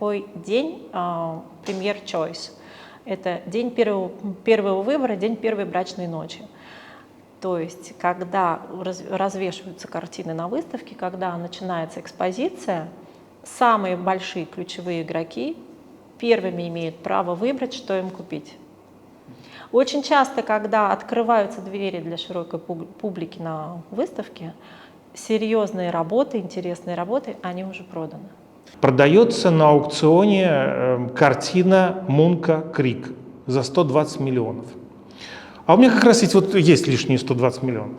такой день премьер choice. Это день первого выбора, день первой брачной ночи. То есть, когда развешиваются картины на выставке, когда начинается экспозиция, самые большие ключевые игроки первыми имеют право выбрать, что им купить. Очень часто, когда открываются двери для широкой публики на выставке, серьезные работы, интересные работы, они уже проданы. Продается на аукционе картина Мунка «Крик» за 120 миллионов. А у меня как раз есть лишние 120 миллионов.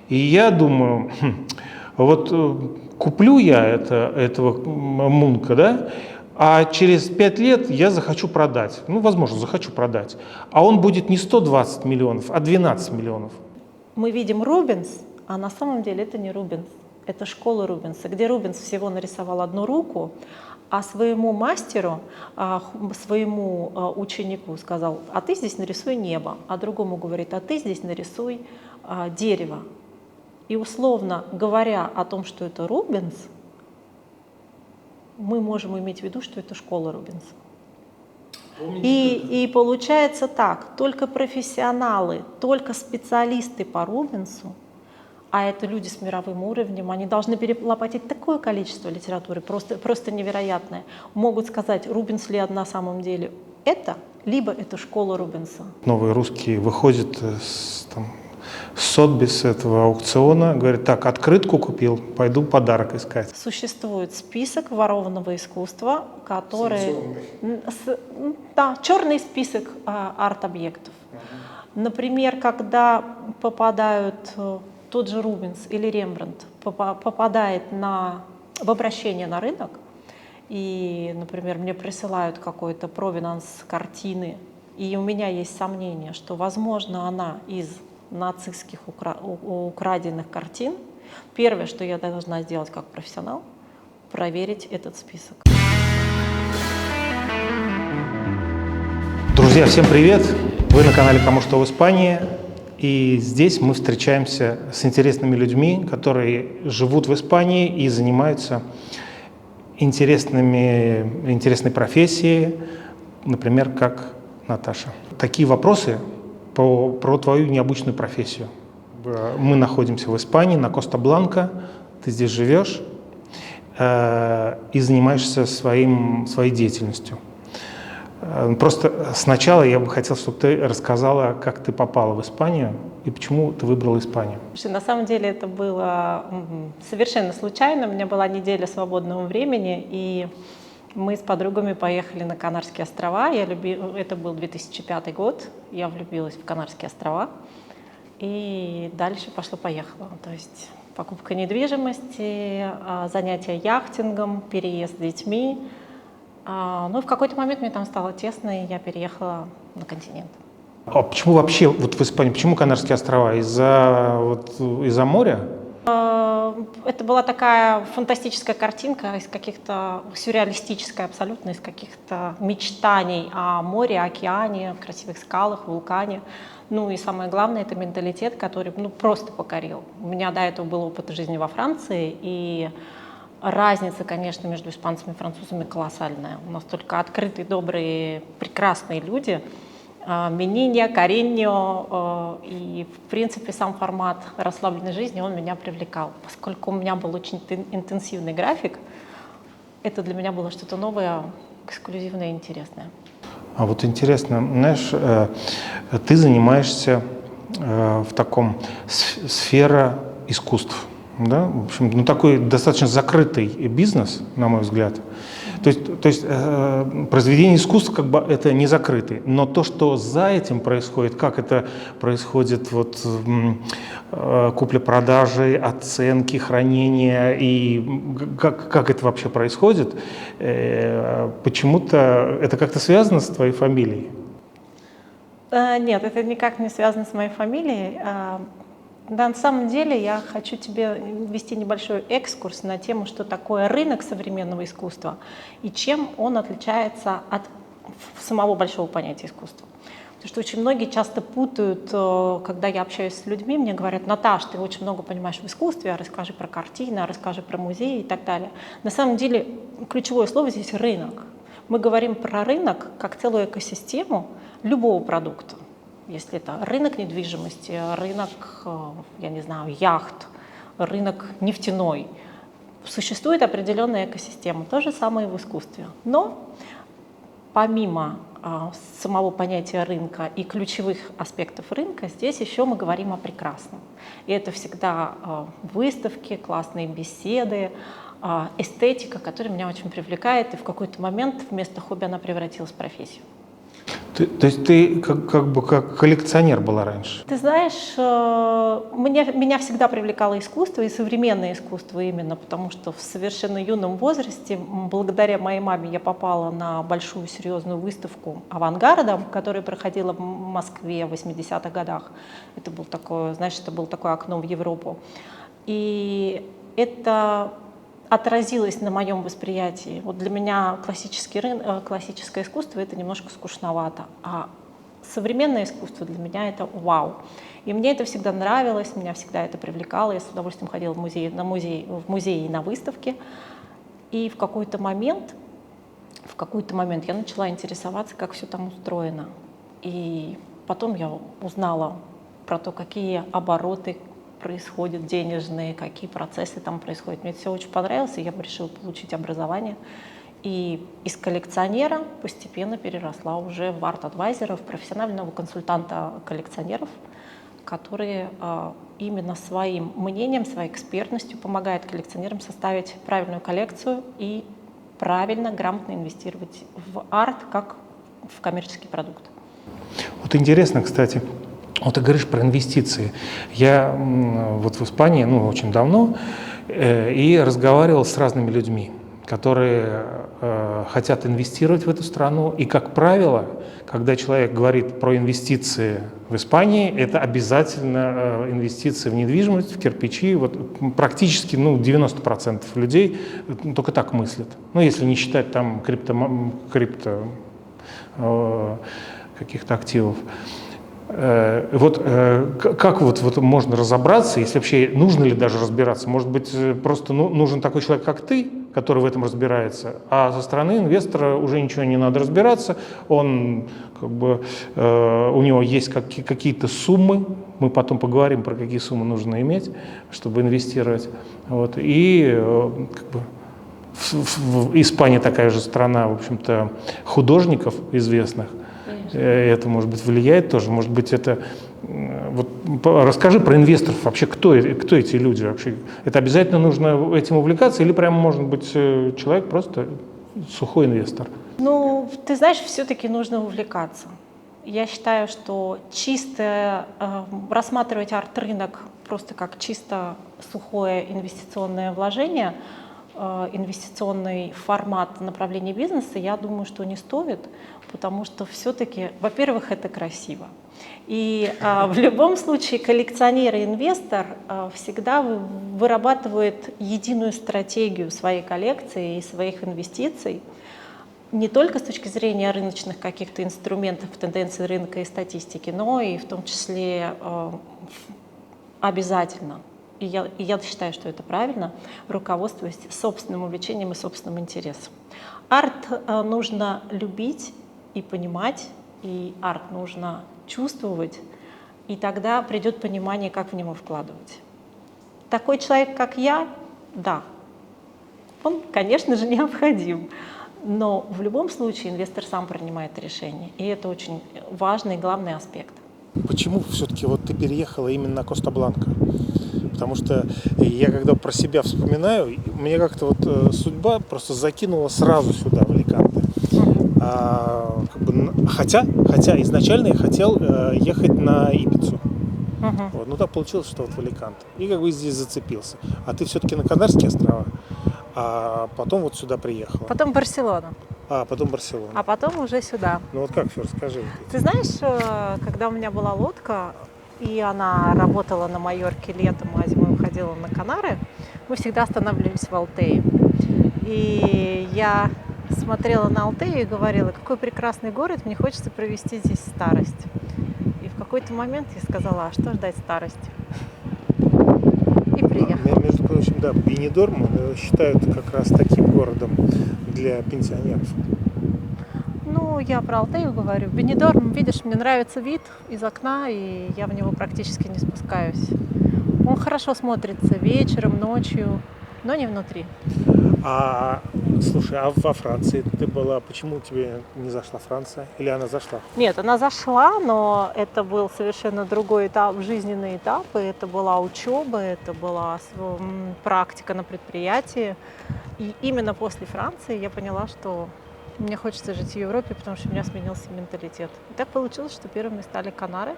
И я думаю, куплю я этого Мунка, да, а через 5 лет я захочу продать. Возможно, захочу продать. А он будет не 120 миллионов, а 12 миллионов. Мы видим Рубенс, а на самом деле это не Рубенс. Это школа Рубенса, где Рубенс всего нарисовал одну руку, а своему мастеру, своему ученику сказал: а ты здесь нарисуй небо, а другому говорит: а ты здесь нарисуй дерево. И условно говоря о том, что это Рубенс, мы можем иметь в виду, что это школа Рубенса. И получается так, только профессионалы, только специалисты по Рубенсу, а это люди с мировым уровнем, они должны перелопатить такое количество литературы, просто невероятное, могут сказать, Рубенс ли на самом деле это, либо это школа Рубенса. Новые русские выходят с Сотбис этого аукциона, говорят: так, открытку купил, пойду подарок искать. Существует список ворованного искусства, который... Да, черный список арт-объектов. Например, когда попадают... Тот же Рубенс или Рембрандт попадает в обращение на рынок, и, например, мне присылают какой-то провинанс картины, и у меня есть сомнение, что, возможно, она из нацистских украденных картин. Первое, что я должна сделать как профессионал, проверить этот список. Друзья, всем привет! Вы на канале «Кому что в Испании». И здесь мы встречаемся с интересными людьми, которые живут в Испании и занимаются интересной профессией, например, как Наташа. Такие вопросы про твою необычную профессию. Мы находимся в Испании, на Коста-Бланка, ты здесь живешь и занимаешься своей деятельностью. Просто сначала я бы хотел, чтобы ты рассказала, как ты попала в Испанию и почему ты выбрала Испанию. На самом деле это было совершенно случайно. У меня была неделя свободного времени, и мы с подругами поехали на Канарские острова. Это был 2005 год, я влюбилась в Канарские острова, и дальше пошло-поехало. То есть покупка недвижимости, занятия яхтингом, переезд с детьми. Но в какой-то момент мне там стало тесно, и я переехала на континент. А почему вообще в Испании, почему Канарские острова? Из-за моря? Это была такая фантастическая картинка, из каких-то сюрреалистическая абсолютно, из каких-то мечтаний о море, океане, красивых скалах, вулкане. И самое главное, это менталитет, который просто покорил. У меня до этого был опыт жизни во Франции, и разница, конечно, между испанцами и французами колоссальная. У нас только открытые, добрые, прекрасные люди. Менинья, Кариньо. И, в принципе, сам формат расслабленной жизни, он меня привлекал. Поскольку у меня был очень интенсивный график, это для меня было что-то новое, эксклюзивное и интересное. А вот интересно, знаешь, ты занимаешься в таком сфере искусств. Да? В общем, такой достаточно закрытый бизнес, на мой взгляд. То есть произведение искусства это не закрытый, но то, что за этим происходит, как это происходит, купля-продажи, оценки, хранения и как это вообще происходит, почему-то это как-то связано с твоей фамилией? Нет, это никак не связано с моей фамилией. Да, на самом деле я хочу тебе ввести небольшой экскурс на тему, что такое рынок современного искусства и чем он отличается от самого большого понятия искусства. Потому что очень многие часто путают, когда я общаюсь с людьми, мне говорят: Наташ, ты очень много понимаешь в искусстве, расскажи про картины, расскажи про музеи и так далее. На самом деле ключевое слово здесь — рынок. Мы говорим про рынок как целую экосистему любого продукта. Если это рынок недвижимости, рынок, я не знаю, яхт, рынок нефтяной. Существует определенная экосистема, то же самое и в искусстве. Но помимо самого понятия рынка и ключевых аспектов рынка, здесь еще мы говорим о прекрасном. И это всегда выставки, классные беседы, эстетика, которая меня очень привлекает, и в какой-то момент вместо хобби она превратилась в профессию. То есть ты как бы как коллекционер была раньше? Ты знаешь, меня всегда привлекало искусство, и современное искусство именно, потому что в совершенно юном возрасте, благодаря моей маме, я попала на большую серьезную выставку «Авангарда», которая проходила в Москве в 80-х годах. Это был такое, знаешь, это было такое окно в Европу. И это отразилось на моем восприятии. Вот для меня классическое искусство — это немножко скучновато, а современное искусство для меня — это вау. И мне это всегда нравилось, меня всегда это привлекало. Я с удовольствием ходила в музей и на выставки. И в какой-то момент я начала интересоваться, как все там устроено. И потом я узнала про то, какие обороты происходят денежные, какие процессы там происходят. Мне это все очень понравилось, и я решила получить образование. И из коллекционера постепенно переросла уже в арт-адвайзера, в профессионального консультанта коллекционеров, которые именно своим мнением, своей экспертностью помогают коллекционерам составить правильную коллекцию и правильно, грамотно инвестировать в арт как в коммерческий продукт. Вот интересно, кстати, вот ты говоришь про инвестиции. Я вот в Испании, очень давно, и разговаривал с разными людьми, которые хотят инвестировать в эту страну. И, как правило, когда человек говорит про инвестиции в Испании, это обязательно инвестиции в недвижимость, в кирпичи. Вот практически 90% людей только так мыслят. Если не считать там крипто каких-то активов. Как можно разобраться, если вообще нужно ли даже разбираться? Может быть, просто нужен такой человек, как ты, который в этом разбирается, а со стороны инвестора уже ничего не надо разбираться, он у него есть какие-то суммы, мы потом поговорим про какие суммы нужно иметь, чтобы инвестировать. Испания такая же страна, в общем-то, художников известных. Это, может быть, влияет тоже. Может быть, это... расскажи про инвесторов вообще, кто эти люди вообще? Это обязательно нужно этим увлекаться или прямо может быть человек просто сухой инвестор? Ты знаешь, все-таки нужно увлекаться. Я считаю, что чисто рассматривать арт-рынок просто как чисто сухое инвестиционное вложение, инвестиционный формат направления бизнеса, я думаю, что не стоит, потому что все-таки, во-первых, это красиво. И в любом случае коллекционер и инвестор всегда вырабатывает единую стратегию своей коллекции и своих инвестиций, не только с точки зрения рыночных каких-то инструментов, тенденций рынка и статистики, но и в том числе обязательно. И я считаю, что это правильно, руководствуясь собственным увлечением и собственным интересом. Арт нужно любить и понимать, и арт нужно чувствовать, и тогда придет понимание, как в него вкладывать. Такой человек, как я, да, он, конечно же, необходим, но в любом случае инвестор сам принимает решение, и это очень важный и главный аспект. Почему все-таки ты переехала именно на Коста-Бланка? Потому что я когда про себя вспоминаю, мне как-то судьба просто закинула сразу сюда, в Аликанте. Хотя изначально я хотел ехать на Ибицу. Так получилось, что в Аликанте. И здесь зацепился. А ты все-таки на Канарские острова, а потом сюда приехала. Потом Барселона. Потом Барселона. А потом уже сюда. Как все, расскажи. Ты знаешь, когда у меня была лодка, и она работала на Майорке летом, а зимой уходила на Канары, мы всегда останавливались в Алтее. И я смотрела на Алтею и говорила, какой прекрасный город, мне хочется провести здесь старость. И в какой-то момент я сказала, а что ждать старости? И приехала. Между прочим, да, Бенидорм считают как раз таким городом для пенсионеров. Ну, я про Алтею говорю. Бенидорм, видишь, мне нравится вид из окна, и я в него практически не спускаюсь. Он хорошо смотрится вечером, ночью, но не внутри. А, слушай, а во Франции ты была, почему тебе не зашла Франция? Или она зашла? Нет, она зашла, но это был совершенно другой этап, жизненный этап. И это была учеба, это была практика на предприятии. И именно после Франции я поняла, что мне хочется жить в Европе, потому что у меня сменился менталитет. И так получилось, что первыми стали Канары,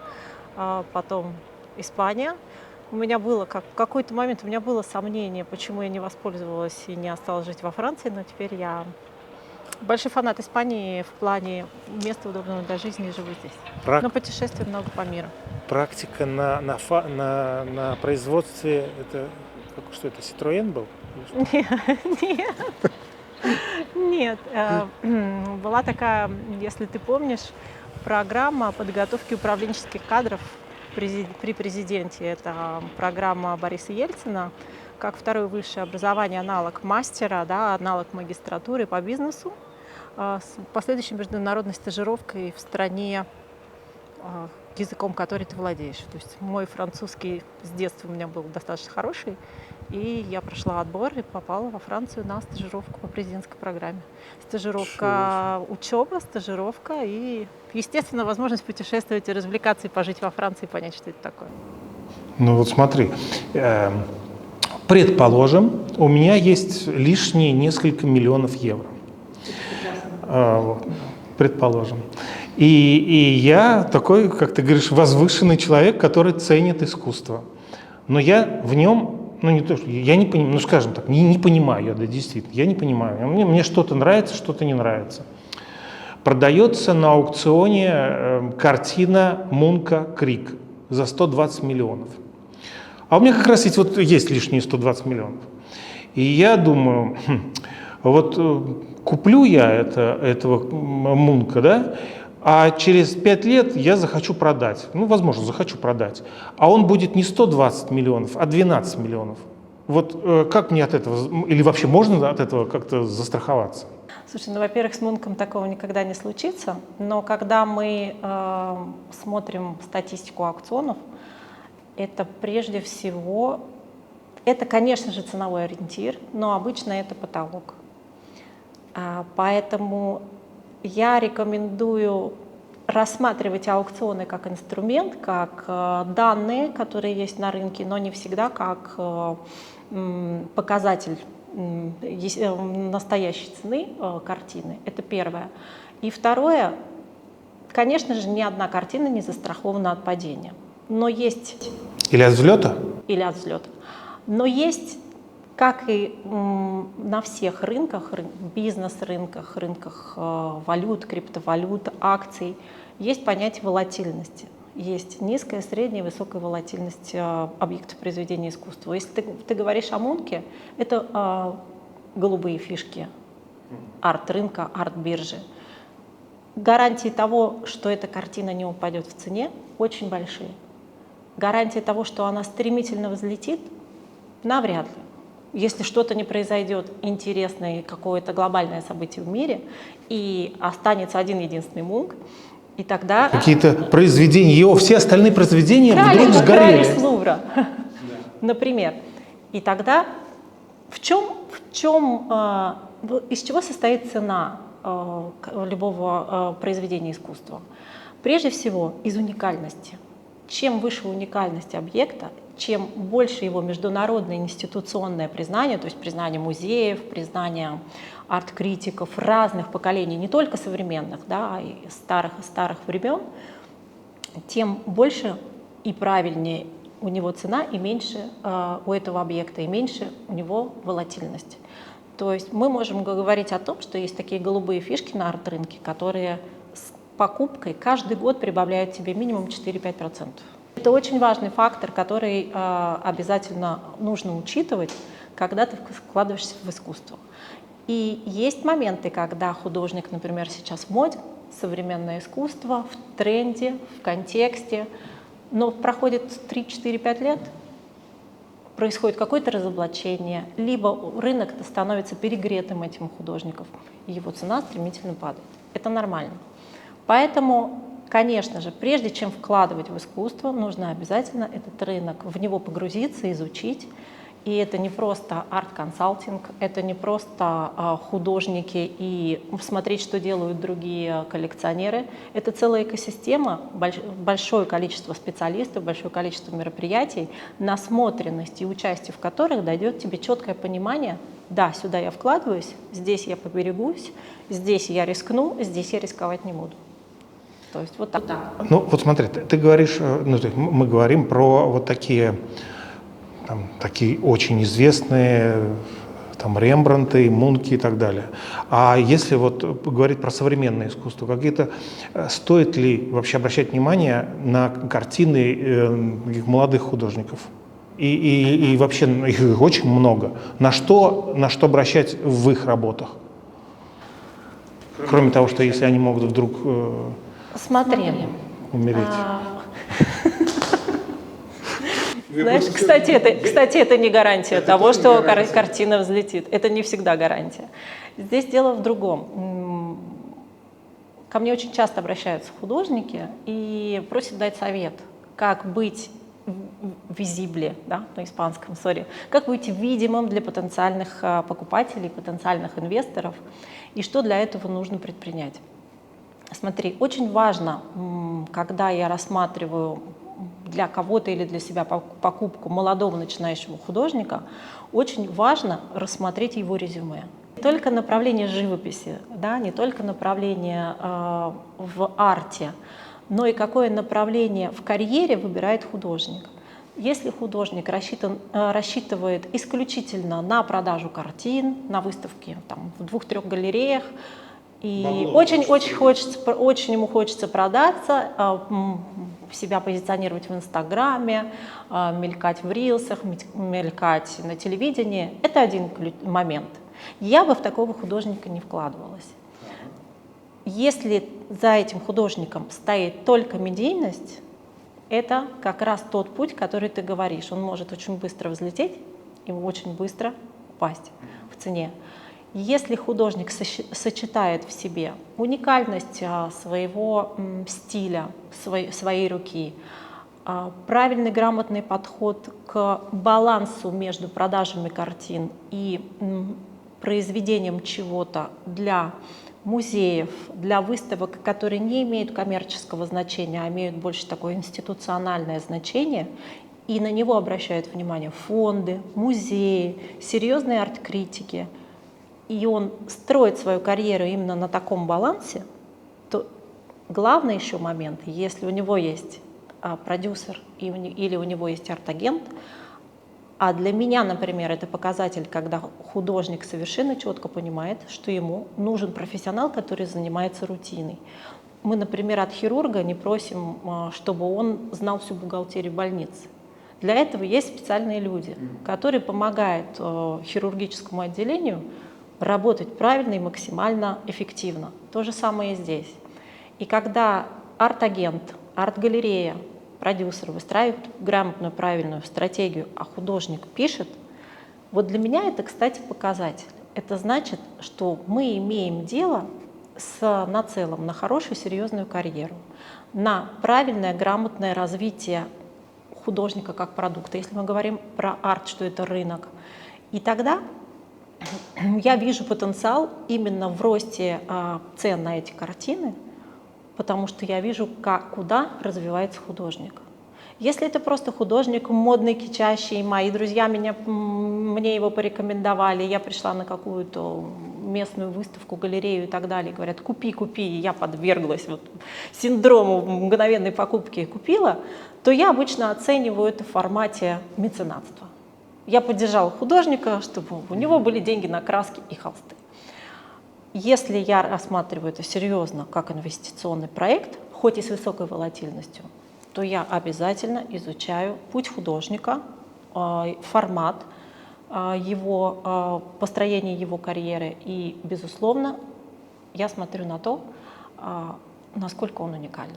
а потом Испания. У меня было, в какой-то момент у меня было сомнение, почему я не воспользовалась и не осталась жить во Франции, но теперь я большой фанат Испании в плане места удобного для жизни и живу здесь. Но путешествую много по миру. Практика на производстве, это что это, Citroën был? Нет, нет. Была такая, если ты помнишь, программа подготовки управленческих кадров при президенте. Это программа Бориса Ельцина, как второе высшее образование, аналог мастера, да, аналог магистратуры по бизнесу, с последующей международной стажировкой в стране, языком, который ты владеешь. То есть мой французский с детства у меня был достаточно хороший, и я прошла отбор и попала во Францию на стажировку по президентской программе. Стажировка, учеба, стажировка и, естественно, возможность путешествовать и развлекаться, и пожить во Франции, и понять, что это такое. Ну вот смотри, предположим, у меня есть лишние несколько миллионов евро. Предположим. И я такой, как ты говоришь, возвышенный человек, который ценит искусство. Но я в нем, ну не то, что я не понимаю, ну скажем так, не понимаю я, да, действительно, я не понимаю. Мне что-то нравится, что-то не нравится. Продается на аукционе картина Мунка «Крик» за 120 миллионов. А у меня как раз есть лишние 120 миллионов. И я думаю, вот куплю я этого Мунка, да, а через 5 лет я захочу продать. Ну, возможно, захочу продать. А он будет не 120 миллионов, а 12 миллионов. Вот как мне от этого, или вообще можно от этого как-то застраховаться? Слушай, ну, во-первых, с Мунком такого никогда не случится, но когда мы смотрим статистику аукционов, это прежде всего, это, конечно же, ценовой ориентир, но обычно это потолок. Поэтому я рекомендую рассматривать аукционы как инструмент, как данные, которые есть на рынке, но не всегда как показатель настоящей цены картины. Это первое. И второе, конечно же, ни одна картина не застрахована от падения. Но есть... Или от взлета? Или от взлета. Но есть, как и на всех рынках, бизнес-рынках, рынках валют, криптовалют, акций, есть понятие волатильности. Есть низкая, средняя, высокая волатильность объектов произведения искусства. Если ты говоришь о Мунке, это голубые фишки арт-рынка, арт-биржи. Гарантии того, что эта картина не упадет в цене, очень большие. Гарантии того, что она стремительно взлетит, навряд ли. Если что-то не произойдет интересное, какое-то глобальное событие в мире, и останется один единственный Мунк, и тогда... Какие-то произведения, все остальные произведения вдруг сгорели. Крали с Лувра, например. И тогда из чего состоит цена любого произведения искусства? Прежде всего, из уникальности. Чем выше уникальность объекта, чем больше его международное институционное признание, то есть признание музеев, признание арт-критиков разных поколений, не только современных, да, и старых времен, тем больше и правильнее у него цена, и меньше у этого объекта, и меньше у него волатильность. То есть мы можем говорить о том, что есть такие голубые фишки на арт-рынке, которые с покупкой каждый год прибавляют тебе минимум 4-5%. Это очень важный фактор, который обязательно нужно учитывать, когда ты вкладываешься в искусство. И есть моменты, когда художник, например, сейчас в моде, современное искусство, в тренде, в контексте, но проходит 3-4-5 лет, происходит какое-то разоблачение, либо рынок становится перегретым этим художников, и его цена стремительно падает. Это нормально. Поэтому, конечно же, прежде чем вкладывать в искусство, нужно обязательно этот рынок, в него погрузиться, изучить. И это не просто арт-консалтинг, это не просто художники и смотреть, что делают другие коллекционеры. Это целая экосистема, большое количество специалистов, большое количество мероприятий, насмотренность и участие в которых дает тебе четкое понимание: да, сюда я вкладываюсь, здесь я поберегусь, здесь я рискну, здесь я рисковать не буду. То есть вот так. Ну вот смотри, ты говоришь, мы говорим про вот такие очень известные, там, Рембрандты, Мунки и так далее. А если вот говорить про современное искусство, стоит ли вообще обращать внимание на картины молодых художников? И вообще их очень много. На что обращать в их работах? Кроме того, что если они могут вдруг умереть. Знаешь, кстати, это не гарантия того, что картина взлетит. Это не всегда гарантия. Здесь дело в другом. Ко мне очень часто обращаются художники и просят дать совет, как быть визибле, да, на испанском, как быть видимым для потенциальных покупателей, потенциальных инвесторов, и что для этого нужно предпринять. Смотри, очень важно, когда я рассматриваю для кого-то или для себя покупку молодого начинающего художника, очень важно рассмотреть его резюме. Не только направление живописи, да, не только направление в арте, но и какое направление в карьере выбирает художник. Если художник рассчитывает исключительно на продажу картин, на выставки в 2-3 галереях, и очень ему хочется продаться, себя позиционировать в Инстаграме, мелькать в рилсах, мелькать на телевидении, это один момент. Я бы в такого художника не вкладывалась. Если за этим художником стоит только медийность, это как раз тот путь, который ты говоришь. Он может очень быстро взлететь и очень быстро упасть в цене. Если художник сочетает в себе уникальность своего стиля, своей руки, правильный грамотный подход к балансу между продажами картин и произведением чего-то для музеев, для выставок, которые не имеют коммерческого значения, а имеют больше такое институциональное значение, и на него обращают внимание фонды, музеи, серьезные арт-критики, и он строит свою карьеру именно на таком балансе, то главный еще момент, если у него есть продюсер или у него есть арт-агент, а для меня, например, это показатель, когда художник совершенно четко понимает, что ему нужен профессионал, который занимается рутиной. Мы, например, от хирурга не просим, чтобы он знал всю бухгалтерию больницы. Для этого есть специальные люди, которые помогают хирургическому отделению работать правильно и максимально эффективно. То же самое и здесь. И когда арт-агент, арт-галерея, продюсер выстраивает грамотную, правильную стратегию, а художник пишет, вот для меня это, кстати, показатель. Это значит, что мы имеем дело с нацелом на хорошую, серьезную карьеру, на правильное, грамотное развитие художника как продукта. Если мы говорим про арт, что это рынок, и тогда я вижу потенциал именно в росте цен на эти картины, потому что я вижу, куда развивается художник. Если это просто художник модный, кичащий, мои друзья мне его порекомендовали, я пришла на какую-то местную выставку, галерею и так далее, говорят, купи, купи, и я подверглась синдрому мгновенной покупки и купила, то я обычно оцениваю это в формате меценатства. Я поддержала художника, чтобы у него были деньги на краски и холсты. Если я рассматриваю это серьезно, как инвестиционный проект, хоть и с высокой волатильностью, то я обязательно изучаю путь художника, формат, построение его карьеры. И, безусловно, я смотрю на то, насколько он уникален.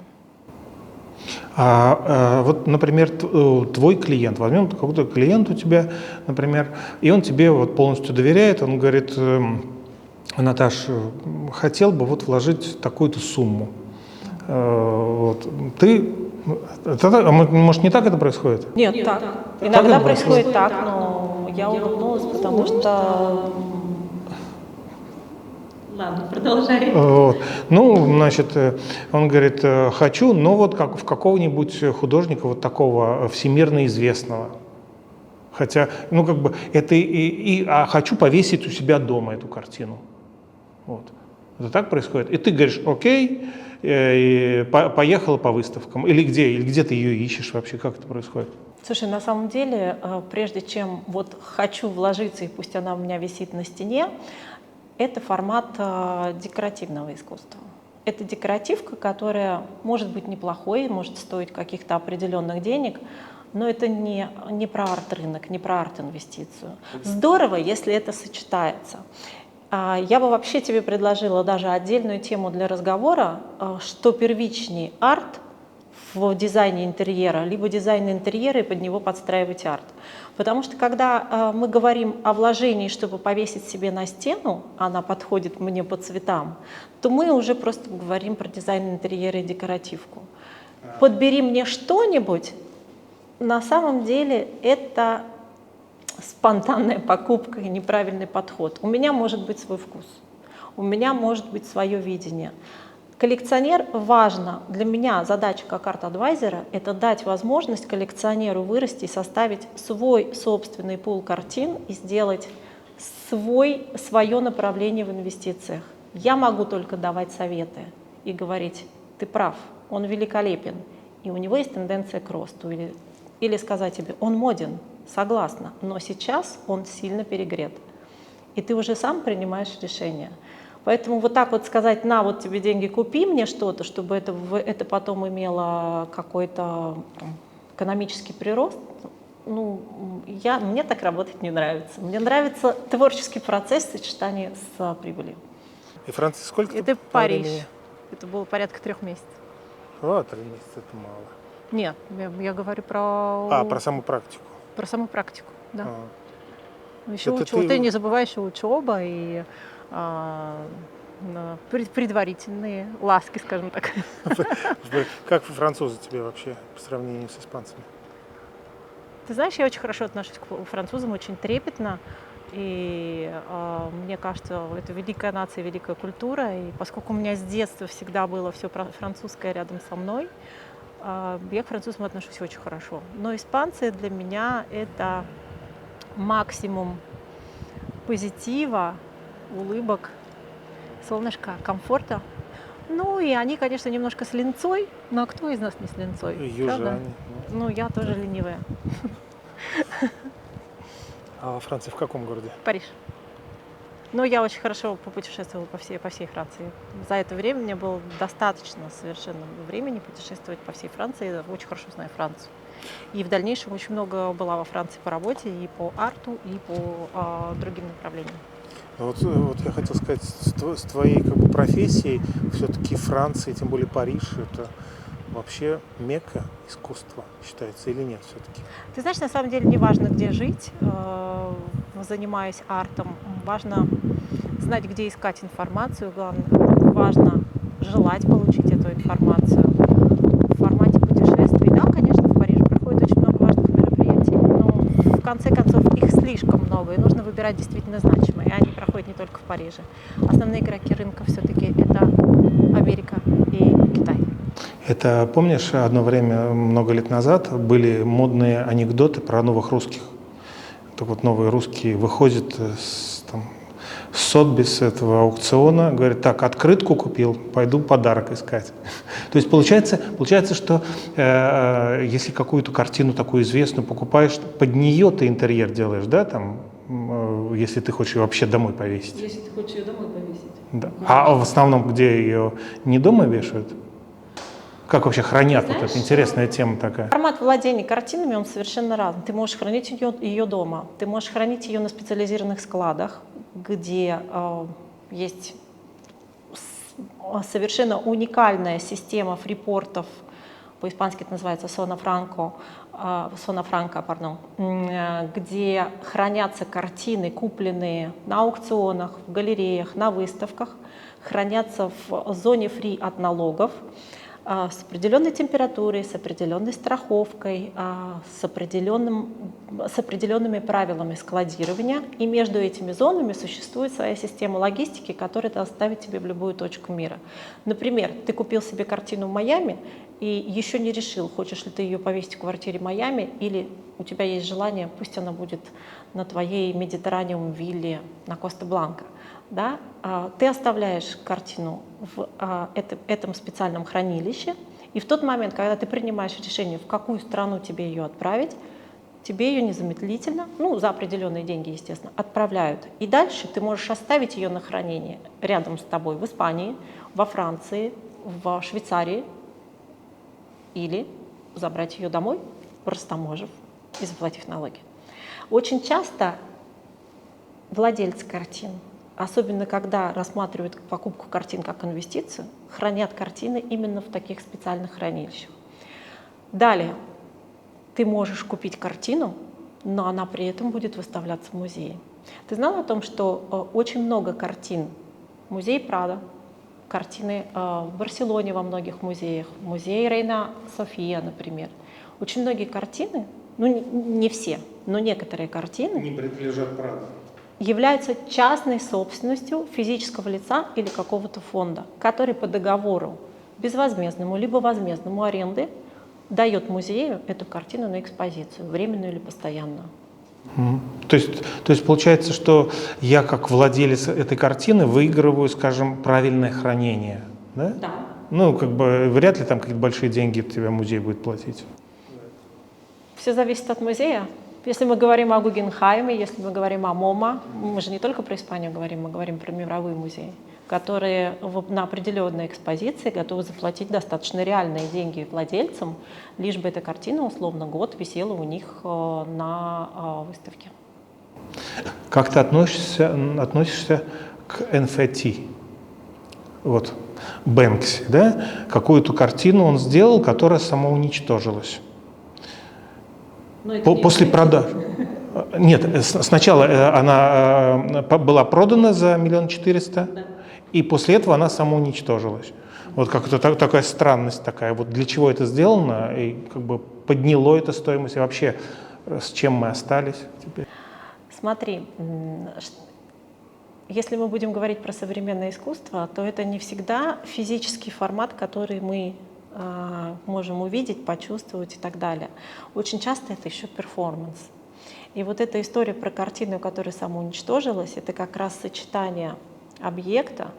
Вот, например, твой клиент, возьмем какой-то клиент у тебя, например, и он тебе вот полностью доверяет, он говорит: Наташ, хотел бы вот вложить такую-то сумму. Вот. Может, не так это происходит? Нет, так. Иногда это происходит так, но я улыбнулась, потому что... Ладно, продолжай. Вот. Ну, значит, он говорит: хочу, но вот как в какого-нибудь художника вот такого всемирно известного. Хотя, ну, как бы, это хочу повесить у себя дома эту картину. Вот. Это так происходит. И ты говоришь: окей, и поехала по выставкам. Или где ты ее ищешь вообще, как это происходит? Слушай, на самом деле, прежде чем вот хочу вложиться, и пусть она у меня висит на стене, это формат декоративного искусства. Это декоративка, которая может быть неплохой, может стоить каких-то определенных денег, но это не про арт-рынок, не про арт-инвестицию. Здорово, если это сочетается. Я бы вообще тебе предложила даже отдельную тему для разговора, что первичнее: арт в дизайне интерьера, либо дизайн интерьера и под него подстраивать арт. Потому что когда мы говорим о вложении, чтобы повесить себе на стену, она подходит мне по цветам, то мы уже просто говорим про дизайн интерьера и декоративку. Подбери мне что-нибудь, на самом деле это спонтанная покупка и неправильный подход. У меня может быть свой вкус, у меня может быть свое видение. Коллекционер важно, для меня задача как арт-адвайзера — это дать возможность коллекционеру вырасти и составить свой собственный пул картин и сделать свое направление в инвестициях. Я могу только давать советы и говорить: ты прав, он великолепен, и у него есть тенденция к росту. Или сказать тебе: он моден, согласна, но сейчас он сильно перегрет. И ты уже сам принимаешь решение. Поэтому вот так вот сказать: на, вот тебе деньги, купи мне что-то, чтобы это потом имело какой-то экономический прирост, ну, мне так работать не нравится. Мне нравится творческий процесс в сочетании с прибылью. И Франция сколько? Это Париж. Это было порядка 3 месяцев. 3 месяца — это мало. Нет, я говорю про... Про саму практику. Про саму практику, да. Еще Это учеба. Ты не забывай, еще учеба и предварительные ласки, скажем так. Как французы тебе вообще по сравнению с испанцами? Ты знаешь, я очень хорошо отношусь к французам, очень трепетно. И мне кажется, это великая нация, великая культура. И поскольку у меня с детства всегда было все французское рядом со мной, я к французам отношусь очень хорошо. Но испанцы для меня — это максимум позитива, улыбок, солнышка, комфорта. Ну и они, конечно, немножко с линцой, но кто из нас не с линцой? Южане. Ну, я тоже ленивая. А во Франции в каком городе? Париж. Ну, я очень хорошо попутешествовала по всей Франции. За это время мне было достаточно совершенно времени путешествовать по всей Франции. Я очень хорошо знаю Францию. И в дальнейшем очень много была во Франции по работе, и по арту, и по другим направлениям. Вот я хотел сказать, с твоей профессией все-таки Франция, тем более Париж, это вообще мекка искусства считается или нет все-таки? Ты знаешь, на самом деле не важно, где жить, занимаясь артом. Важно знать, где искать информацию. Главное, важно желать получить эту информацию. В формате путешествий, да, конечно, в Париже проходит очень много важных мероприятий, но в конце концов их слишком много, и нужно выбирать действительно значимые. И они проходят не только в Париже. Основные игроки рынка все-таки это Америка и Китай. Это, помнишь, одно время, много лет назад, были модные анекдоты про новых русских. Так вот, новые русские выходят с Сотбис этого аукциона, говорят: так, открытку купил, пойду подарок искать. То есть получается, что если какую-то картину такую известную покупаешь, под нее ты интерьер делаешь, да, там, если ты хочешь ее вообще домой повесить. Если ты хочешь ее домой повесить. Да. А в основном, где ее не дома вешают? Как вообще хранят? Вот эта интересная тема такая. Формат владения картинами, он совершенно разный. Ты можешь хранить ее дома, ты можешь хранить ее на специализированных складах, где есть совершенно уникальная система фрипортов, по-испански это называется Зона Франка, где хранятся картины, купленные на аукционах, в галереях, на выставках, хранятся в зоне фри от налогов, с определенной температурой, с определенной страховкой, с определенными правилами складирования. И между этими зонами существует своя система логистики, которая доставит тебе в любую точку мира. Например, ты купил себе картину в Майами и еще не решил, хочешь ли ты ее повесить в квартире в Майами, или у тебя есть желание, пусть она будет на твоей Медитерраниум-вилле на Коста-Бланка. Да? Ты оставляешь картину в этом специальном хранилище, и в тот момент, когда ты принимаешь решение, в какую страну тебе ее отправить, тебе ее незамедлительно, за определенные деньги, естественно, отправляют. И дальше ты можешь оставить ее на хранение рядом с тобой в Испании, во Франции, в Швейцарии, или забрать ее домой, растаможив и заплатив налоги. Очень часто владельцы картин, особенно когда рассматривают покупку картин как инвестицию, хранят картины именно в таких специальных хранилищах. Далее, ты можешь купить картину, но она при этом будет выставляться в музее. Ты знал о том, что очень много картин в музее Прадо, картины в Барселоне во многих музеях, в музее Рейна София, например. Очень многие картины, не все, но некоторые картины Не принадлежат Прадо. являются частной собственностью физического лица или какого-то фонда, который по договору безвозмездному либо возмездному аренды дает музею эту картину на экспозицию, временную или постоянную. То есть получается, что я как владелец этой картины выигрываю, скажем, правильное хранение, да? Да. Вряд ли там какие-то большие деньги тебе музей будет платить. Все зависит от музея. Если мы говорим о Гугенхайме, если мы говорим о МОМА, мы же не только про Испанию говорим, мы говорим про мировые музеи, которые на определенной экспозиции готовы заплатить достаточно реальные деньги владельцам, лишь бы эта картина, условно, год висела у них на выставке. Как ты относишься к NFT? Вот, Бэнкси, да? Какую-то картину он сделал, которая самоуничтожилась. После продажи. Нет, сначала она была продана за 1 400 000, да. И после этого она самоуничтожилась. Вот как-то такая странность такая. Вот для чего это сделано, и подняло это стоимость, и вообще с чем мы остались теперь? Смотри, если мы будем говорить про современное искусство, то это не всегда физический формат, который мы можем увидеть, почувствовать и так далее. Очень часто это еще перформанс. И вот эта история про картину, которая самоуничтожилась, это как раз сочетание объекта,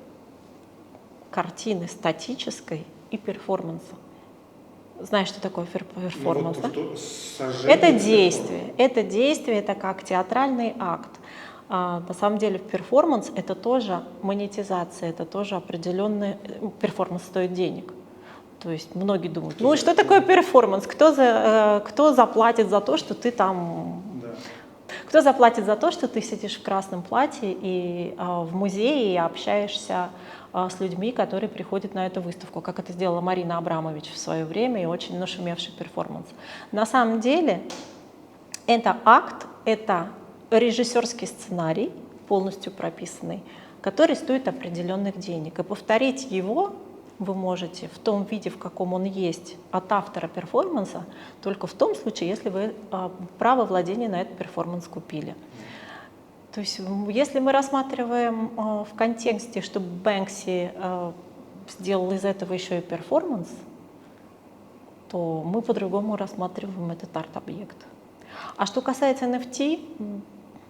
картины статической и перформанса. Знаешь, что такое перформанс, да? Это действие, это как театральный акт. На самом деле перформанс — это тоже монетизация, это тоже определенный перформанс стоит денег. То есть многие думают, что такое перформанс? Кто заплатит за то, что ты там... Да. Кто заплатит за то, что ты сидишь в красном платье и в музее и общаешься с людьми, которые приходят на эту выставку, как это сделала Марина Абрамович в свое время, и очень нашумевший перформанс. На самом деле это акт, это режиссерский сценарий, полностью прописанный, который стоит определенных денег. И повторить его вы можете в том виде, в каком он есть, от автора перформанса, только в том случае, если вы право владения на этот перформанс купили. То есть если мы рассматриваем в контексте, что Бэнкси сделал из этого еще и перформанс, то мы по-другому рассматриваем этот арт-объект. А что касается NFT,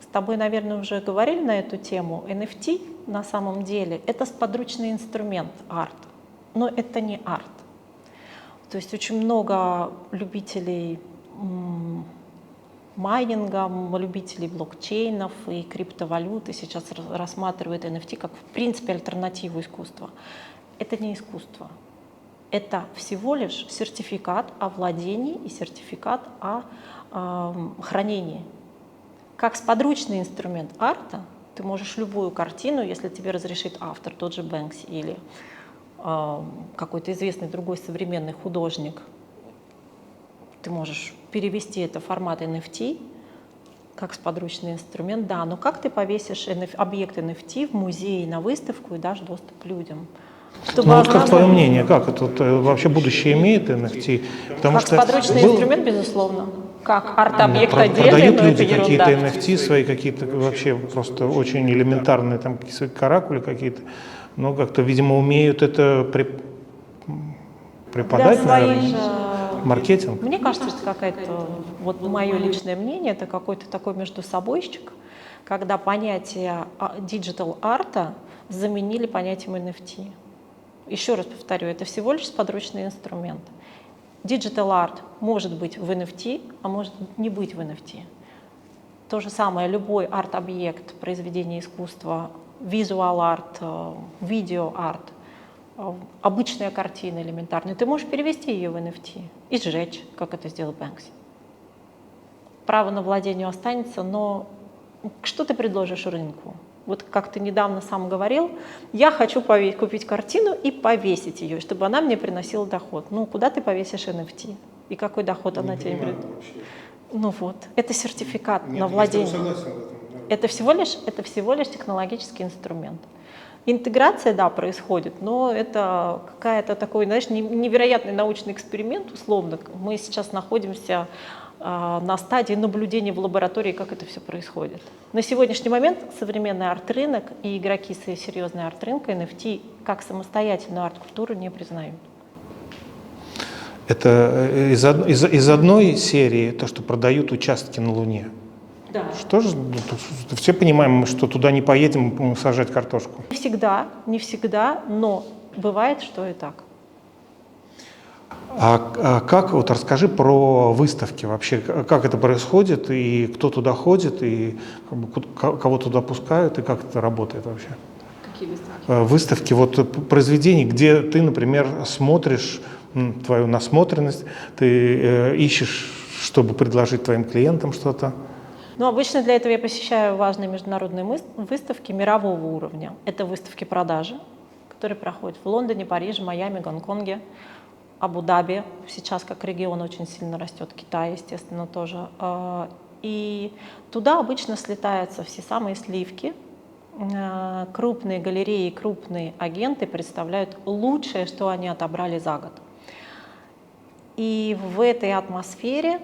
с тобой, наверное, уже говорили на эту тему, NFT на самом деле это подручный инструмент арта. Но это не арт. То есть очень много любителей майнинга, любителей блокчейнов и криптовалюты сейчас рассматривают NFT как, в принципе, альтернативу искусства. Это не искусство. Это всего лишь сертификат о владении и сертификат о хранении. Как подручный инструмент арта ты можешь любую картину, если тебе разрешит автор, тот же Бэнкси или какой-то известный другой современный художник, ты можешь перевести это в формат NFT, как сподручный инструмент, да, но как ты повесишь объект NFT в музей, на выставку и дашь доступ людям? Чтобы Ну вот как твое основной- мнение, как это вообще будущее имеет NFT? Потому Как что сподручный был- инструмент, безусловно. Как арт-объект продают отдельный, но люди это какие-то ерунда. NFT, свои какие-то вообще просто очень элементарные там свои каракули какие-то, но как-то, видимо, умеют это преподать, Для своих наверное, же- маркетинг. Мне кажется, это какая-то, вот мое личное мнение, это какой-то такой между собойщик, когда понятие диджитал-арта заменили понятием NFT. Еще раз повторю, это всего лишь подручный инструмент. Диджитал-арт может быть в NFT, а может не быть в NFT. То же самое, любой арт-объект, произведение искусства, визуал-арт, видео-арт, обычная картина элементарная, ты можешь перевести ее в NFT и сжечь, как это сделал Бэнкси. Право на владение останется, но что ты предложишь рынку? Вот как ты недавно сам говорил, я хочу купить картину и повесить ее, чтобы она мне приносила доход. Ну, куда ты повесишь NFT? И какой доход она тебе приносит? Ну вот, это сертификат на владение. Это всего лишь технологический инструмент. Интеграция, да, происходит, но это какая-то такой, знаешь, невероятный научный эксперимент, условно. Мы сейчас находимся на стадии наблюдения в лаборатории, как это все происходит. На сегодняшний момент современный арт-рынок и игроки серьезной арт-рынка NFT как самостоятельную арт-культуру не признают. Это из одной серии то, что продают участки на Луне. Да. Что же, все понимаем, что туда не поедем сажать картошку. Не всегда, но бывает, что и так. А как, вот расскажи про выставки вообще, как это происходит, и кто туда ходит, и кого туда пускают, и как это работает вообще? Какие выставки? Выставки вот произведений, где ты, например, смотришь твою насмотренность, ты ищешь, чтобы предложить твоим клиентам что-то. Ну, обычно для этого я посещаю важные международные выставки мирового уровня. Это выставки продажи, которые проходят в Лондоне, Париже, Майами, Гонконге, Абу-Даби. Сейчас как регион очень сильно растет, Китай, естественно, тоже. И туда обычно слетаются все самые сливки. Крупные галереи, крупные агенты представляют лучшее, что они отобрали за год. И в этой атмосфере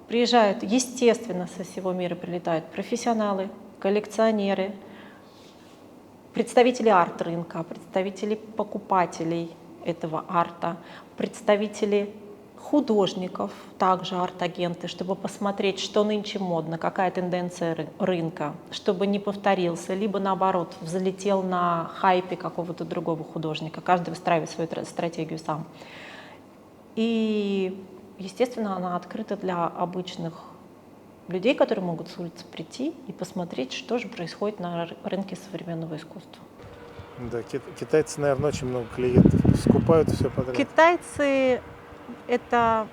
приезжают, естественно, со всего мира прилетают профессионалы, коллекционеры, представители арт-рынка, представители покупателей этого арта, представители художников, также арт-агенты, чтобы посмотреть, что нынче модно, какая тенденция рынка, чтобы не повторился, либо наоборот взлетел на хайпе какого-то другого художника. Каждый выстраивает свою стратегию сам. И, естественно, она открыта для обычных людей, которые могут с улицы прийти и посмотреть, что же происходит на рынке современного искусства. Да, китайцы, наверное, очень много клиентов скупают все подряд. Китайцы — это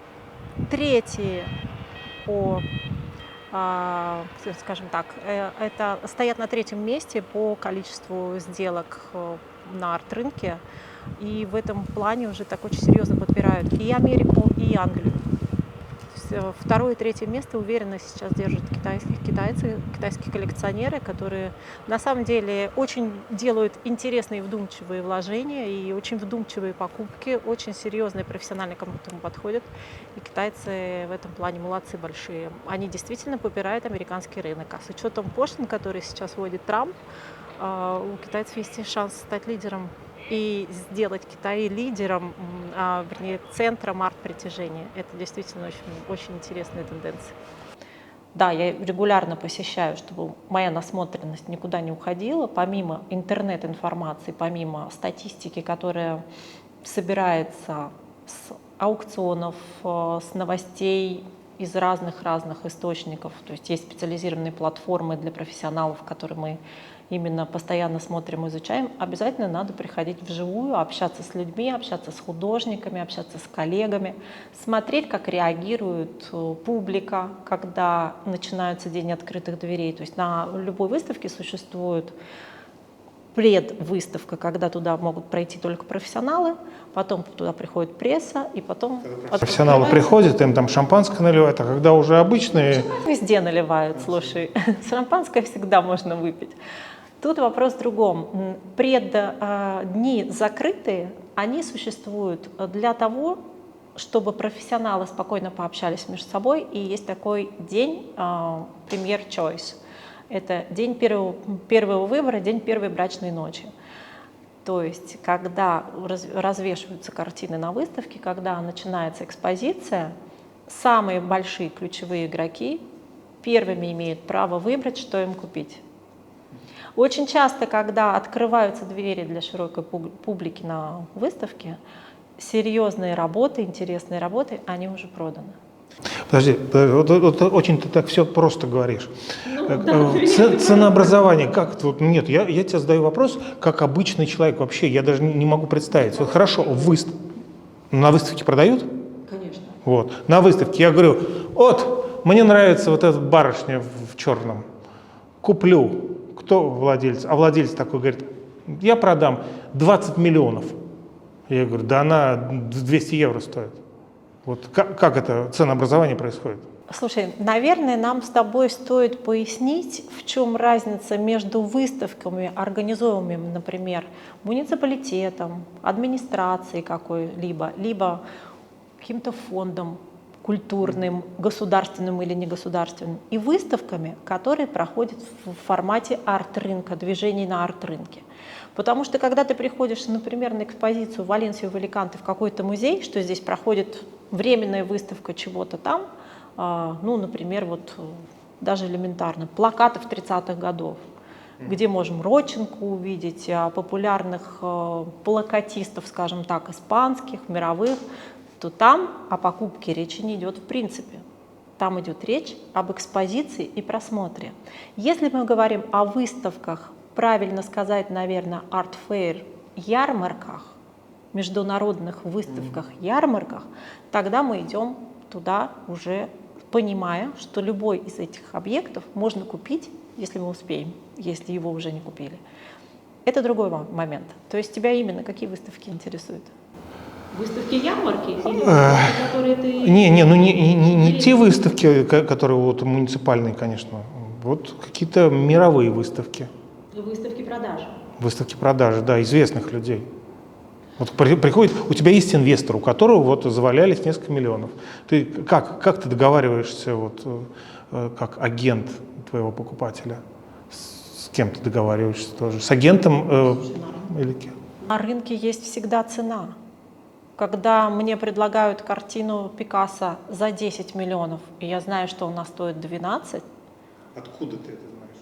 третьи по, скажем так, это стоят на третьем месте по количеству сделок на арт-рынке. И в этом плане уже так очень серьезно подбирают и Америку, и Англию. Второе и третье место уверенно сейчас держат китайские коллекционеры, которые на самом деле очень делают интересные вдумчивые вложения и очень вдумчивые покупки, очень серьезные профессионально к этому подходят. И китайцы в этом плане молодцы большие. Они действительно попирают американский рынок. А с учетом пошлин, которые сейчас вводит Трамп, у китайцев есть шанс стать лидером и сделать Китай лидером, вернее, центром арт-притяжения. Это действительно очень, очень интересная тенденция. Да, я регулярно посещаю, чтобы моя насмотренность никуда не уходила. Помимо интернет-информации, помимо статистики, которая собирается с аукционов, с новостей из разных источников. То есть есть специализированные платформы для профессионалов, которые мы именно постоянно смотрим и изучаем. Обязательно надо приходить вживую, общаться с людьми, общаться с художниками, общаться с коллегами, смотреть, как реагирует публика, когда начинается день открытых дверей. То есть на любой выставке существует предвыставка, когда туда могут пройти только профессионалы, потом туда приходит пресса, и потом... Профессионалы приходят, им там шампанское наливают, а когда уже обычные... Везде наливают, слушай. Шампанское всегда можно выпить. Тут вопрос в другом. Дни закрытые, они существуют для того, чтобы профессионалы спокойно пообщались между собой. И есть такой день, Premier Choice. Это день первого выбора, день первой брачной ночи. То есть, когда развешиваются картины на выставке, когда начинается экспозиция, самые большие ключевые игроки первыми имеют право выбрать, что им купить. Очень часто, когда открываются двери для широкой публики на выставке, серьезные работы, интересные работы, они уже проданы. Подожди, вот очень ты так все просто говоришь. Ценообразование, как это? Вот, нет, я тебе задаю вопрос, как обычный человек вообще, я даже не могу представить. Вот хорошо, на выставке продают? Конечно. Вот, на выставке я говорю, вот, мне нравится вот эта барышня в черном, куплю. Кто владелец? А владелец такой говорит, я продам 20 миллионов. Я говорю, да она 200 евро стоит. Вот как это ценообразование происходит? Слушай, наверное, нам с тобой стоит пояснить, в чем разница между выставками, организуемыми, например, муниципалитетом, администрацией какой-либо, либо каким-то фондом культурным, государственным или негосударственным, и выставками, которые проходят в формате арт-рынка, движений на арт-рынке. Потому что когда ты приходишь, например, на экспозицию в Валенсию, в Аликанте, в какой-то музей, что здесь проходит временная выставка чего-то там, ну, например, вот даже элементарно, плакатов 30-х годов, где можем Родченко увидеть, популярных плакатистов, скажем так, испанских, мировых, то там о покупке речи не идет в принципе. Там идет речь об экспозиции и просмотре. Если мы говорим о выставках, правильно сказать, наверное, арт-фэйр, ярмарках, международных выставках, ярмарках, тогда мы идем туда уже понимая, что любой из этих объектов можно купить, если мы успеем, если его уже не купили. Это другой момент. То есть тебя именно какие выставки интересуют? Выставки ярмарки или выставки, которые ты... Не те выставки, которые вот муниципальные, конечно. Вот какие-то мировые выставки. Выставки продаж. Выставки продажи, да, известных людей. Вот приходит, у тебя есть инвестор, у которого вот завалялись несколько миллионов. Ты как ты договариваешься вот, как агент твоего покупателя? С кем ты договариваешься тоже? С агентом или кем? На рынке есть всегда цена. Когда мне предлагают картину Пикассо за 10 миллионов, и я знаю, что она стоит 12. Откуда ты это знаешь?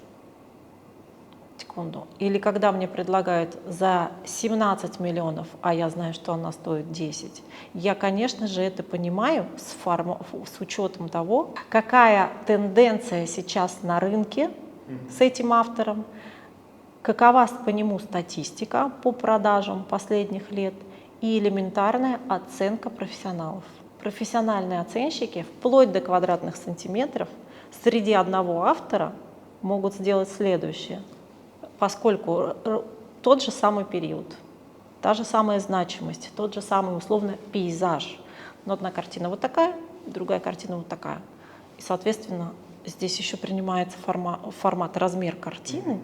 Секунду. Или когда мне предлагают за 17 миллионов, а я знаю, что она стоит 10, я, конечно же, это понимаю с учетом того, какая тенденция сейчас на рынке с этим автором, какова по нему статистика по продажам последних лет и элементарная оценка профессионалов. Профессиональные оценщики вплоть до квадратных сантиметров среди одного автора могут сделать следующее. Поскольку тот же самый период, та же самая значимость, тот же самый условно пейзаж. Но одна картина вот такая, другая картина вот такая. И, соответственно, здесь еще принимается формат размер картины,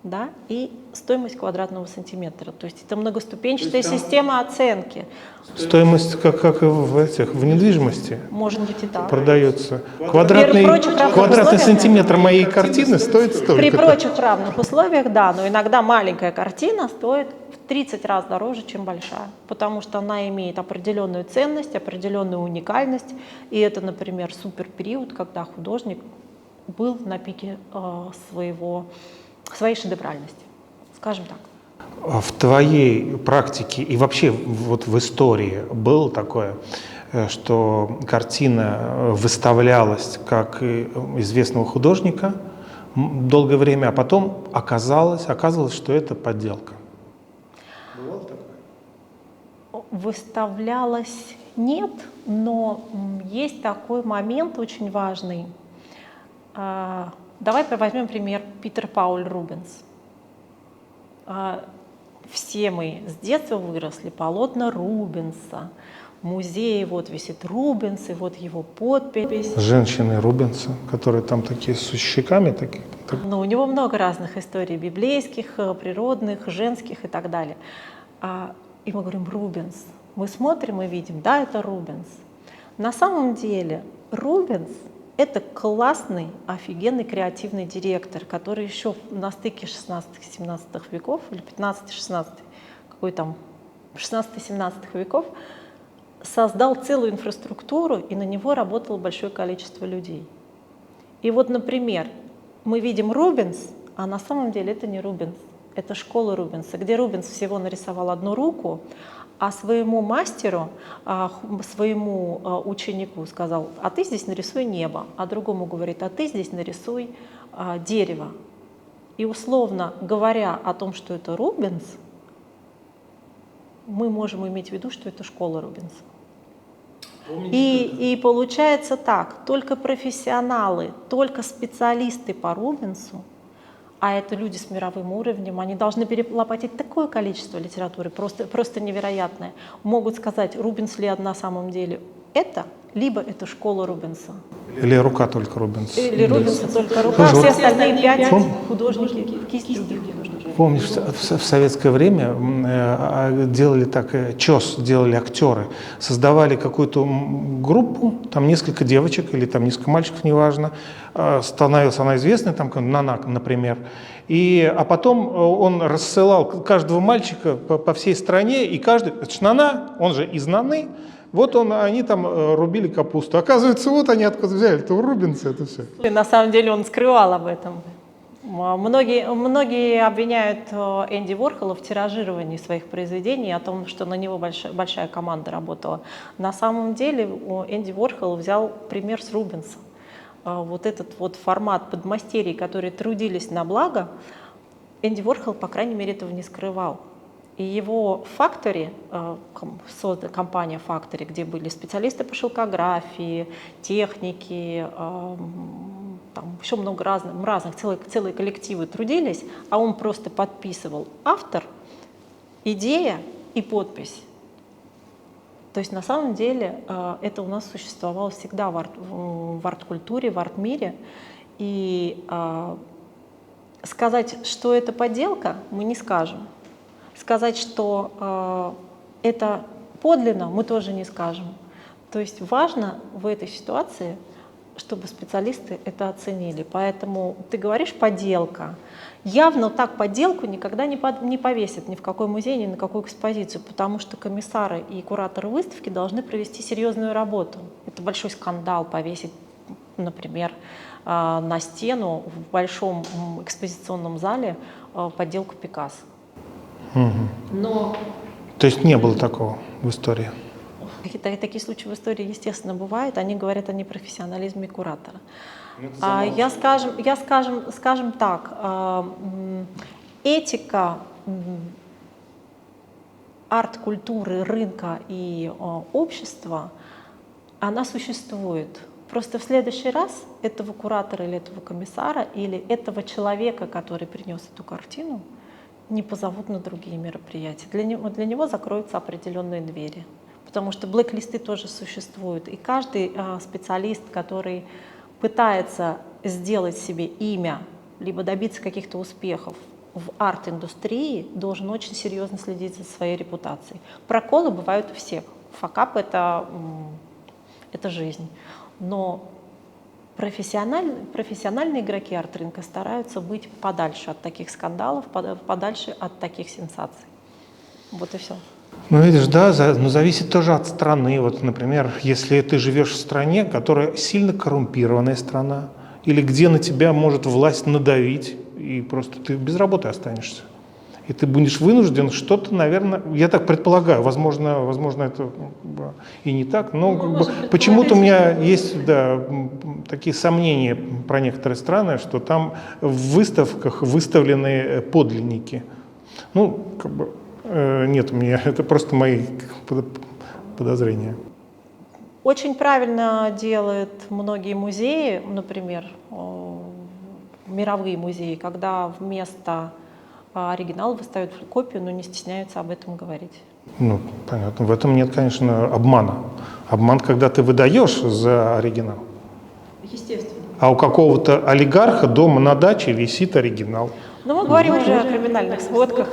да, и стоимость квадратного сантиметра. То есть это многоступенчатая система оценки. Стоимость, как в недвижимости, может быть и так. продается. Квадратный сантиметр моей картины стоит столько. При прочих равных условиях, да, но иногда маленькая картина стоит в 30 раз дороже, чем большая, потому что она имеет определенную ценность, определенную уникальность, и это, например, суперпериод, когда художник был на пике своей шедевральности, скажем так. В твоей практике и вообще вот в истории было такое, что картина выставлялась как известного художника долгое время, а потом оказалось, что это подделка? Бывало такое? Выставлялась нет, но есть такой момент очень важный. Давай возьмем пример Питер Пауль Рубенс. Все мы с детства выросли, полотна Рубенса, в музее вот висит Рубенс, и вот его подпись. Женщины Рубенса, которые там такие с щеками такие. Но у него много разных историй, библейских, природных, женских и так далее. И мы говорим «Рубенс». Мы смотрим и видим, да, это Рубенс. На самом деле Рубенс — это классный, офигенный креативный директор, который еще на стыке 16-17 веков, или 15-16, какой там, 16-17 веков, создал целую инфраструктуру, и на него работало большое количество людей. И вот, например, мы видим Рубенс, а на самом деле это не Рубенс, это школа Рубенса, где Рубенс всего нарисовал одну руку, а своему мастеру, своему ученику сказал: а ты здесь нарисуй небо, а другому говорит: а ты здесь нарисуй дерево. И условно говоря о том, что это Рубенс, мы можем иметь в виду, что это школа Рубенса. И получается так, только профессионалы, только специалисты по Рубенсу, а это люди с мировым уровнем, они должны перелопатить такое количество литературы, просто невероятное, могут сказать, Рубенс ли на самом деле это, либо это школа Рубенса. Или рука только Рубенса. Или Рубенса только рука, все остальные 5 художники, кисти других художников. Помнишь, в советское время делали так, ЧОС делали актеры, создавали какую-то группу, там несколько девочек или там несколько мальчиков, неважно, становилась она известной, там Нанак, например, а потом он рассылал каждого мальчика по всей стране, и каждый, это ж Нана, он же из Наны, вот они там рубили капусту. Оказывается, вот они откуда взяли, это у Рубенса это все. И на самом деле он скрывал об этом. Многие обвиняют Энди Уорхола в тиражировании своих произведений, о том, что на него большая команда работала. На самом деле Энди Уорхол взял пример с Рубенса. Вот этот вот формат подмастерий, которые трудились на благо, Энди Уорхол, по крайней мере, этого не скрывал. И его Factory, компания Factory, где были специалисты по шелкографии, техники, там еще много разных целые коллективы трудились, а он просто подписывал автор, идея и подпись. То есть на самом деле это у нас существовало всегда в арт-культуре, в арт-мире. И сказать, что это подделка, мы не скажем. Сказать, что это подлинно, мы тоже не скажем. То есть важно в этой ситуации, чтобы специалисты это оценили. Поэтому ты говоришь «подделка». Явно так подделку никогда не повесят ни в какой музей, ни на какую экспозицию, потому что комиссары и кураторы выставки должны провести серьезную работу. Это большой скандал повесить, например, на стену в большом экспозиционном зале подделку Пикассо. Но... То есть не было такого в истории? Такие случаи в истории, естественно, бывают. Они говорят о непрофессионализме куратора. Скажем так, этика арт-культуры, рынка и общества, она существует. Просто в следующий раз этого куратора или этого комиссара или этого человека, который принес эту картину, не позовут на другие мероприятия. Для него закроются определенные двери. Потому что блэк-листы тоже существуют. И каждый специалист, который пытается сделать себе имя, либо добиться каких-то успехов в арт-индустрии, должен очень серьезно следить за своей репутацией. Проколы бывают у всех. Факап — это жизнь. Но профессиональные игроки арт-рынка стараются быть подальше от таких скандалов, подальше от таких сенсаций. Вот и все. Ну, видишь, да, но зависит тоже от страны. Вот, например, если ты живешь в стране, которая сильно коррумпированная страна, или где на тебя может власть надавить, и просто ты без работы останешься. И ты будешь вынужден что-то, наверное, я так предполагаю, возможно это и не так, но почему-то у меня есть такие сомнения про некоторые страны, что там в выставках выставлены подлинники. Ну, нет у меня, это просто мои подозрения. Очень правильно делают многие музеи, например, мировые музеи, когда вместо а оригинал выставят копию, но не стесняются об этом говорить. Ну, понятно. В этом нет, конечно, обмана. Обман, когда ты выдаешь за оригинал. Естественно. А у какого-то олигарха дома на даче висит оригинал. Но мы говорим уже о криминальных сводках.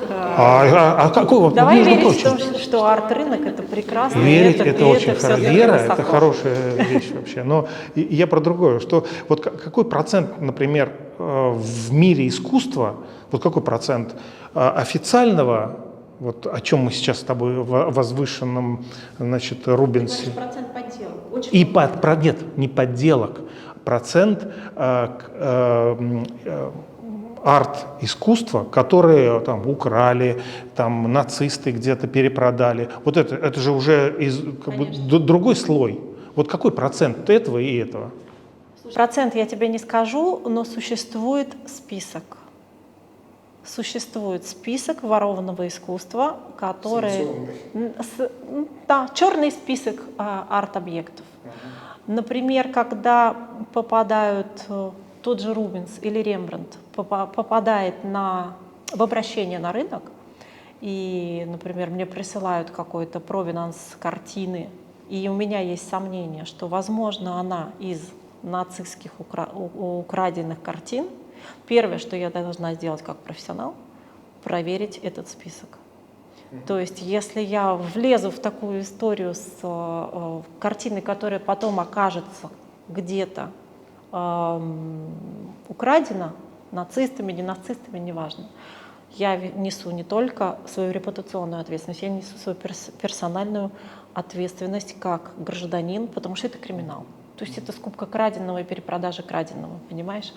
Какой, Давай между верить прочим, в том, что арт-рынок — это прекрасно. и верить это очень всё хорошо. для Вера — высоко. это хорошая вещь вообще. Но я про другое, что вот какой процент, например, в мире искусства, вот какой процент официального, вот о чем мы сейчас с тобой в возвышенном, значит, Рубенсе. Процент подделок. Очень И много. нет, не подделок, процент арт-искусства, которые там украли, там нацисты где-то перепродали. Вот это же уже как бы другой слой. Вот какой процент этого и этого? Процент я тебе не скажу, но существует список. Существует список ворованного искусства, который... Да, черный список арт-объектов. Например, когда попадают тот же Рубенс или Рембрандт, попадает в обращение на рынок, и, например, мне присылают какой-то провинанс картины, и у меня есть сомнение, что, возможно, она из нацистских украденных картин, первое, что я должна сделать как профессионал, проверить этот список. То есть, если я влезу в такую историю с картиной, которая потом окажется где-то украдена нацистами, не нацистами, неважно, я несу не только свою репутационную ответственность, я несу свою персональную ответственность как гражданин, потому что это криминал. То есть это скупка краденого и перепродажа краденого, понимаешь?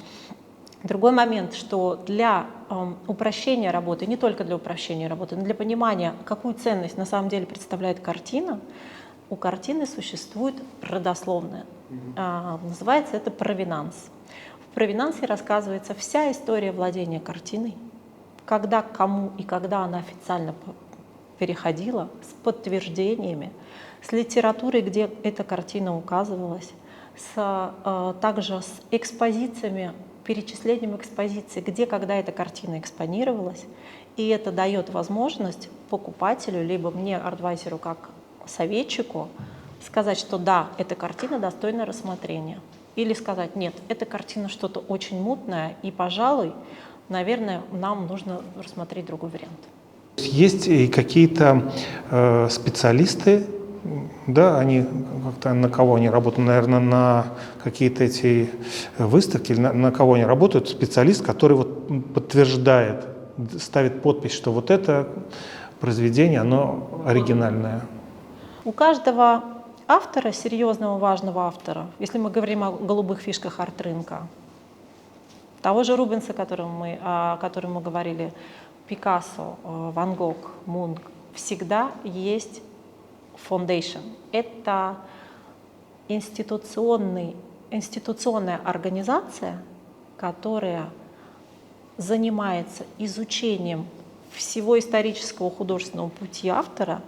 Другой момент, что для упрощения работы, не только для упрощения работы, но для понимания, какую ценность на самом деле представляет картина, у картины существует родословная. Называется это провинанс. В провинансе рассказывается вся история владения картиной, когда, кому и когда она официально переходила, с подтверждениями, с литературой, где эта картина указывалась, также с экспозициями, перечислением экспозиций, где, когда эта картина экспонировалась. И это дает возможность покупателю, либо мне, артвайзеру, как советчику, сказать, что да, эта картина достойна рассмотрения. Или сказать, нет, эта картина что-то очень мутное, и, пожалуй, наверное, нам нужно рассмотреть другой вариант. Есть и какие-то специалисты, да, они как-то на кого они работают, наверное, на какие-то эти выставки, на кого они работают, специалист, который вот подтверждает, ставит подпись, что вот это произведение, оно оригинальное. У каждого автора, серьезного, важного автора, если мы говорим о голубых фишках арт-рынка, того же Рубенса, о котором мы говорили, Пикассо, Ван Гог, Мунк, всегда есть foundation. Это институционная организация, которая занимается изучением всего исторического художественного пути автора,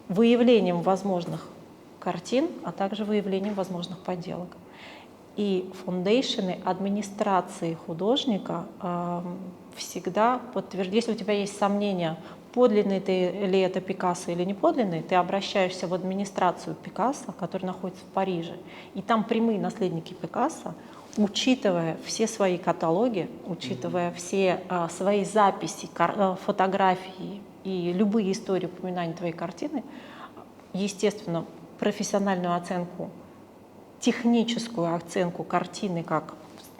выявлением возможных картин, а также выявлением возможных подделок. И фондейшены администрации художника всегда подтверждают. Если у тебя есть сомнения, подлинный ли это Пикассо или не подлинный, ты обращаешься в администрацию Пикассо, которая находится в Париже, и там прямые наследники Пикассо, учитывая все свои каталоги, учитывая все свои записи, фотографии и любые истории упоминания твоей картины, естественно, профессиональную оценку, техническую оценку картины, как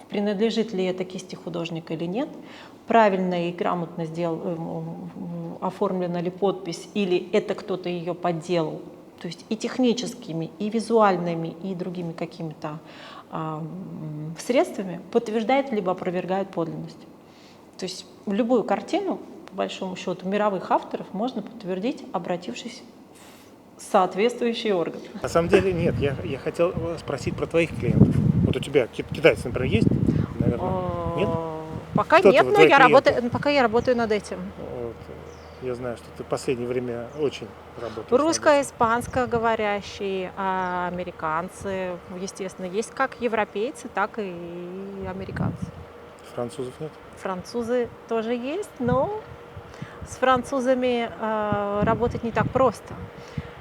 принадлежит ли это кисти художника или нет, правильно и грамотно оформлена ли подпись, или это кто-то ее подделал, то есть и техническими, и визуальными, и другими какими-то средствами подтверждает либо опровергает подлинность. То есть любую картину, по большому счету, мировых авторов можно подтвердить, обратившись в соответствующий орган. На самом деле нет, я хотел спросить про твоих клиентов. Вот у тебя китайцы, например, есть? Наверное, нет? Пока Кто нет, ты, но пока я работаю над этим. Вот. Я знаю, что ты в последнее время очень работаешь. Русско-испанско-говорящие, американцы, естественно, есть как европейцы, так и американцы. Французов нет? Французы тоже есть, но с французами работать не так просто.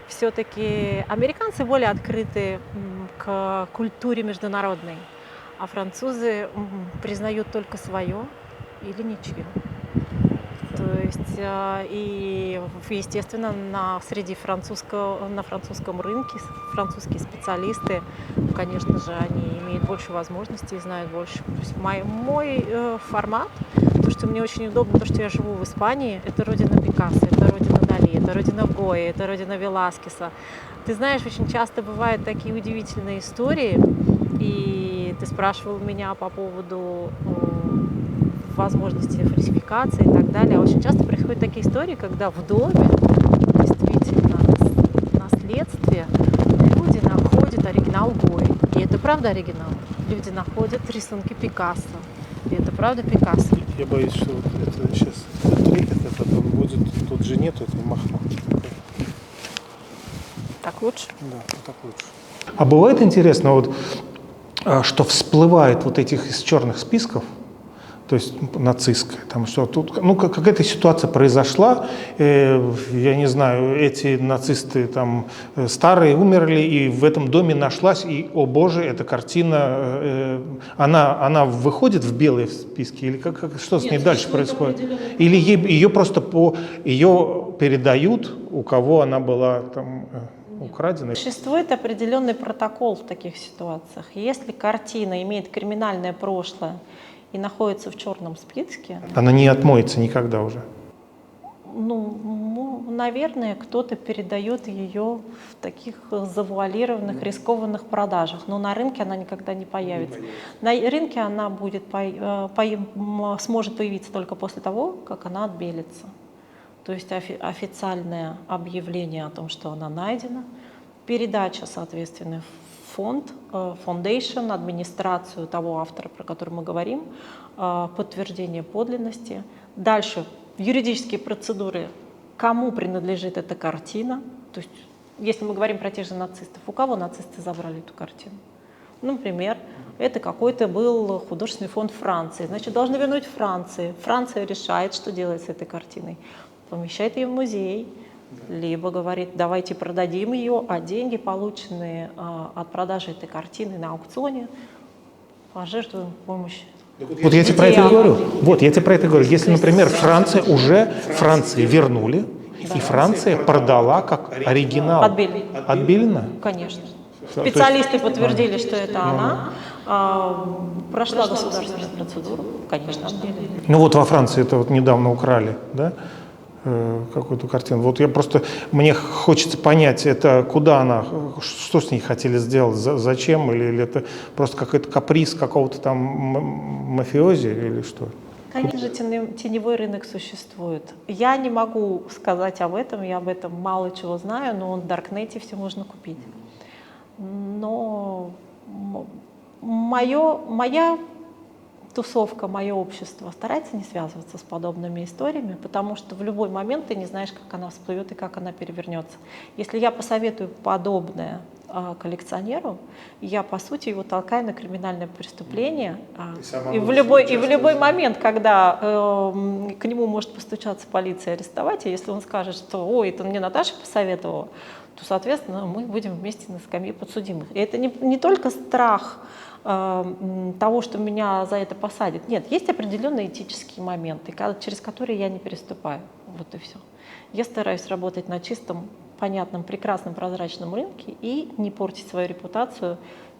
Все-таки американцы более открыты к культуре международной, а французы признают только свое или ничего. То есть, естественно, на французском рынке французские специалисты, конечно же, они имеют больше возможностей, знают больше. То есть мой формат, то, что мне очень удобно, то, что я живу в Испании, это родина Пикассо, это родина Дали, это родина Гойи, это родина Веласкеса. Ты знаешь, очень часто бывают такие удивительные истории, и ты спрашивал меня по поводу возможности фальсификации и так далее. Очень часто происходят такие истории, когда в доме действительно наследстве люди находят оригинал Гойи. И это правда оригинал. Люди находят рисунки Пикассо. И это правда Пикассо. Я боюсь, что вот это сейчас трекет, это он будет, тут же нету этой махны. Так лучше? Да, так лучше. А бывает интересно, вот, что всплывает вот этих из черных списков, то есть нацистская, там что тут, ну какая-то ситуация произошла, я не знаю, эти нацисты там старые умерли, и в этом доме нашлась, и, о боже, эта картина, она выходит в белые списки, или что с ней дальше происходит? Или ее просто ее передают, у кого она была там украдена? Существует определенный протокол в таких ситуациях. Если картина имеет криминальное прошлое и находится в черном списке, Она не отмоется никогда уже. ну, наверное, кто-то передает ее в таких завуалированных, рискованных продажах, но на рынке она никогда не появится. На рынке она будет сможет появиться только после того, как она отбелится. То есть официальное объявление о том, что она найдена, передача, соответственно, в фонд, foundation, администрацию того автора, про который мы говорим, подтверждение подлинности. Дальше юридические процедуры, кому принадлежит эта картина. То есть, если мы говорим про тех же нацистов, у кого нацисты забрали эту картину? Например, это какой-то был художественный фонд Франции. Значит, должны вернуть Франции. Франция решает, что делать с этой картиной. Помещает ее в музей, либо говорит, давайте продадим ее, а деньги, полученные от продажи этой картины на аукционе, пожертвуем в помощь. Вот я тебе про это говорю. Вот, я тебе про это говорю. Если, например, Франции вернули, и Франция продала как оригинал. Отбелено? Конечно. Специалисты подтвердили, что это она. Прошла государственную процедуру, конечно, отбелено. Ну вот во Франции это вот недавно украли, да? Какую-то картину. Вот мне хочется понять, это куда она, что с ней хотели сделать, зачем, или это просто какой-то каприз какого-то там мафиози, или что? Конечно же, теневой рынок существует. Я не могу сказать об этом, я об этом мало чего знаю, но в Даркнете все можно купить. Но моя тусовка, мое общество старается не связываться с подобными историями, потому что в любой момент ты не знаешь, как она всплывет и как она перевернется. Если я посоветую подобное коллекционеру, я, по сути, его толкаю на криминальное преступление. И в любой момент, когда к нему может постучаться полиция и арестовать, и если он скажет, что «Ой, это мне Наташа посоветовала», то, соответственно, мы будем вместе на скамье подсудимых. И это не только страх того, что меня за это посадят. Нет, есть определенные этические моменты, через которые я не переступаю. Вот и все. Я стараюсь работать на чистом, понятном, прекрасном, прозрачном рынке и не портить свою репутацию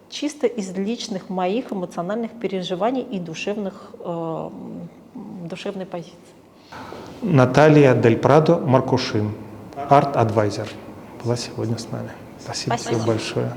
чисто из личных моих эмоциональных переживаний и душевной позиции. Наталья Дель Прадо Маркушин, арт-адвайзер, была сегодня с нами. Спасибо тебе большое.